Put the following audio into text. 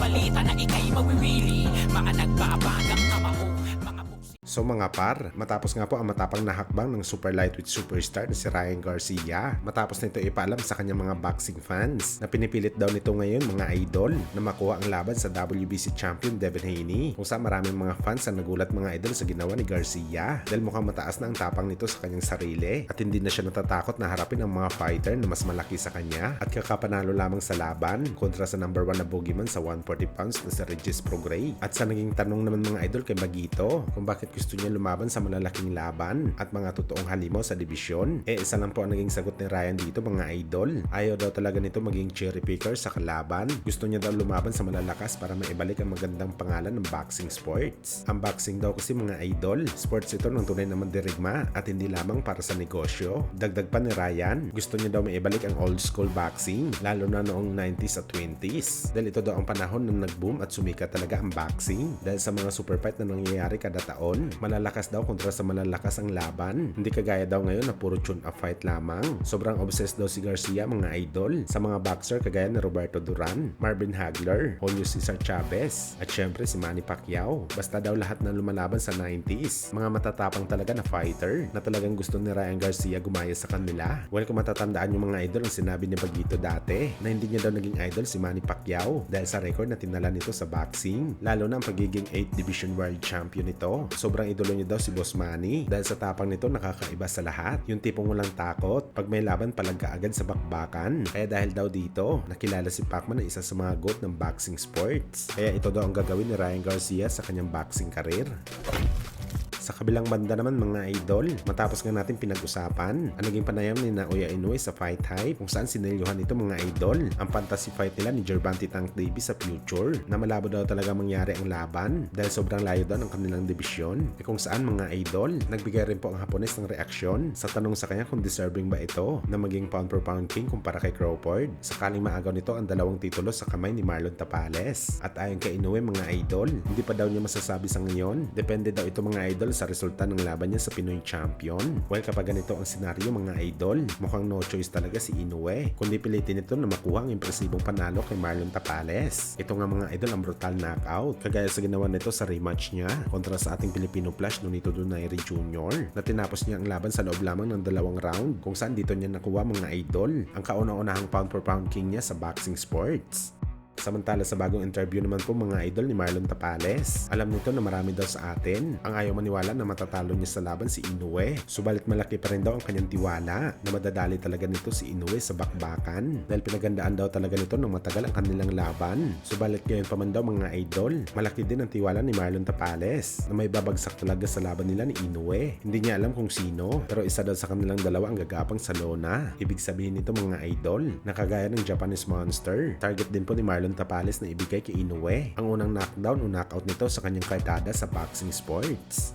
balita na ika'y mawiwili. Mga nagbabagang kamao, mga So mga par, matapos nga po ang matapang na hakbang ng super lightweight superstar na si Ryan Garcia, matapos nito ipaalam sa kanyang mga boxing fans na pinipilit daw nito ngayon mga idol na makuha ang laban sa WBC champion Devin Haney, kung saan maraming mga fans ang nagulat mga idol sa ginawa ni Garcia dahil mukhang mataas na ang tapang nito sa kanyang sarili at hindi na siya natatakot na harapin ang mga fighter na mas malaki sa kanya at kakapanalo lamang sa laban kontra sa number 1 na bogeyman sa 140 pounds na si Regis Prograis. At sa naging tanong naman mga idol kay Magito kung bakit gusto niya lumaban sa malalaking laban at mga totoong halimaw sa dibisyon, isa lang po ang naging sagot ni Ryan dito mga idol. Ayaw daw talaga nito maging cherry picker sa kalaban. Gusto niya daw lumaban sa malalakas para maibalik ang magandang pangalan ng boxing sports. Ang boxing daw kasi mga idol, sports ito ng tunay na mandirigma at hindi lamang para sa negosyo. Dagdag pa ni Ryan, gusto niya daw maibalik ang old school boxing lalo na noong 90s at 20s dahil ito daw ang panahon na nag-boom at sumikat talaga ang boxing dahil sa mga super fight na nangyayari kada taon. Malalakas daw kontra sa malalakas ang laban. Hindi kagaya daw ngayon na puro tune-up fight lamang. Sobrang obsessed daw si Garcia mga idol sa mga boxer kagaya ni Roberto Duran, Marvin Hagler, Julio Cesar Chavez at syempre si Manny Pacquiao. Basta daw lahat na lumalaban sa 90s. Mga matatapang talaga na fighter na talagang gusto ni Ryan Garcia gumaya sa kanila. Well, kung matatandaan yung mga idol ang sinabi ni Bagito dati na hindi niya daw naging idol si Manny Pacquiao dahil sa record na tinala nito sa boxing. Lalo na ang pagiging 8th Division World Champion nito. Sobrang idolo niya daw si Boss Manny dahil sa tapang nito nakakaiba sa lahat. Yung tipong walang takot pag may laban palag kaagad sa bakbakan. Kaya dahil daw dito nakilala si Pacman na isa sa mga GOAT ng boxing sports. Kaya ito daw ang gagawin ni Ryan Garcia sa kanyang boxing career. Sa kabilang banda naman mga idol, matapos nga natin pinag-usapan ang naging panayam ni Naoya Inoue sa Fight Hype kung saan sinelyuhan ito mga idol ang fantasy fight nila ni Gervonta Tank Davis sa future na malabo daw talaga mangyari ang laban dahil sobrang layo daw ng kanilang dibisyon. Kung saan mga idol, nagbigay rin po ang Hapones ng reaksyon sa tanong sa kanya kung deserving ba ito na maging pound for pound king kumpara kay Crawford sakaling maagaw nito ang dalawang titulo sa kamay ni Marlon Tapales. At ayon kay Inoue mga idol, hindi pa daw niya masasabi sa ngayon. Depende daw ito mga idol sa resulta ng laban niya sa Pinoy Champion. Well, kapag ganito ang senaryo mga idol, mukhang no choice talaga si Inoue kundi pilitin ito na makuha ang impresibong panalo kay Marlon Tapales. Ito nga mga idol ang brutal knockout kagaya sa ginawa nito sa rematch niya kontra sa ating Filipino Flash Nonito Donaire Jr. na tinapos niya ang laban sa loob lamang ng 2 round kung saan dito niya nakuha mga idol ang kauna-unahang pound for pound king niya sa boxing sports. Samantala sa bagong interview naman po mga idol ni Marlon Tapales, alam nito na marami daw sa atin ang ayaw maniwala na matatalo niya sa laban si Inoue. Subalit malaki pa rin daw ang kanyang tiwala na madadali talaga nito si Inoue sa bakbakan dahil pinagandaan daw talaga nito ng matagal ang kanilang laban. Subalit ngayon pa man daw mga idol, malaki din ang tiwala ni Marlon Tapales na may babagsak talaga sa laban nila ni Inoue. Hindi niya alam kung sino pero isa daw sa kanilang dalawa ang gagapang sa lona. Ibig sabihin nito mga idol na kagaya ng Japanese Monster, target din po ni Marlon Tapales na ibigay kay Inoue ang unang knockdown o knockout nito sa kanyang kartada sa boxing sports.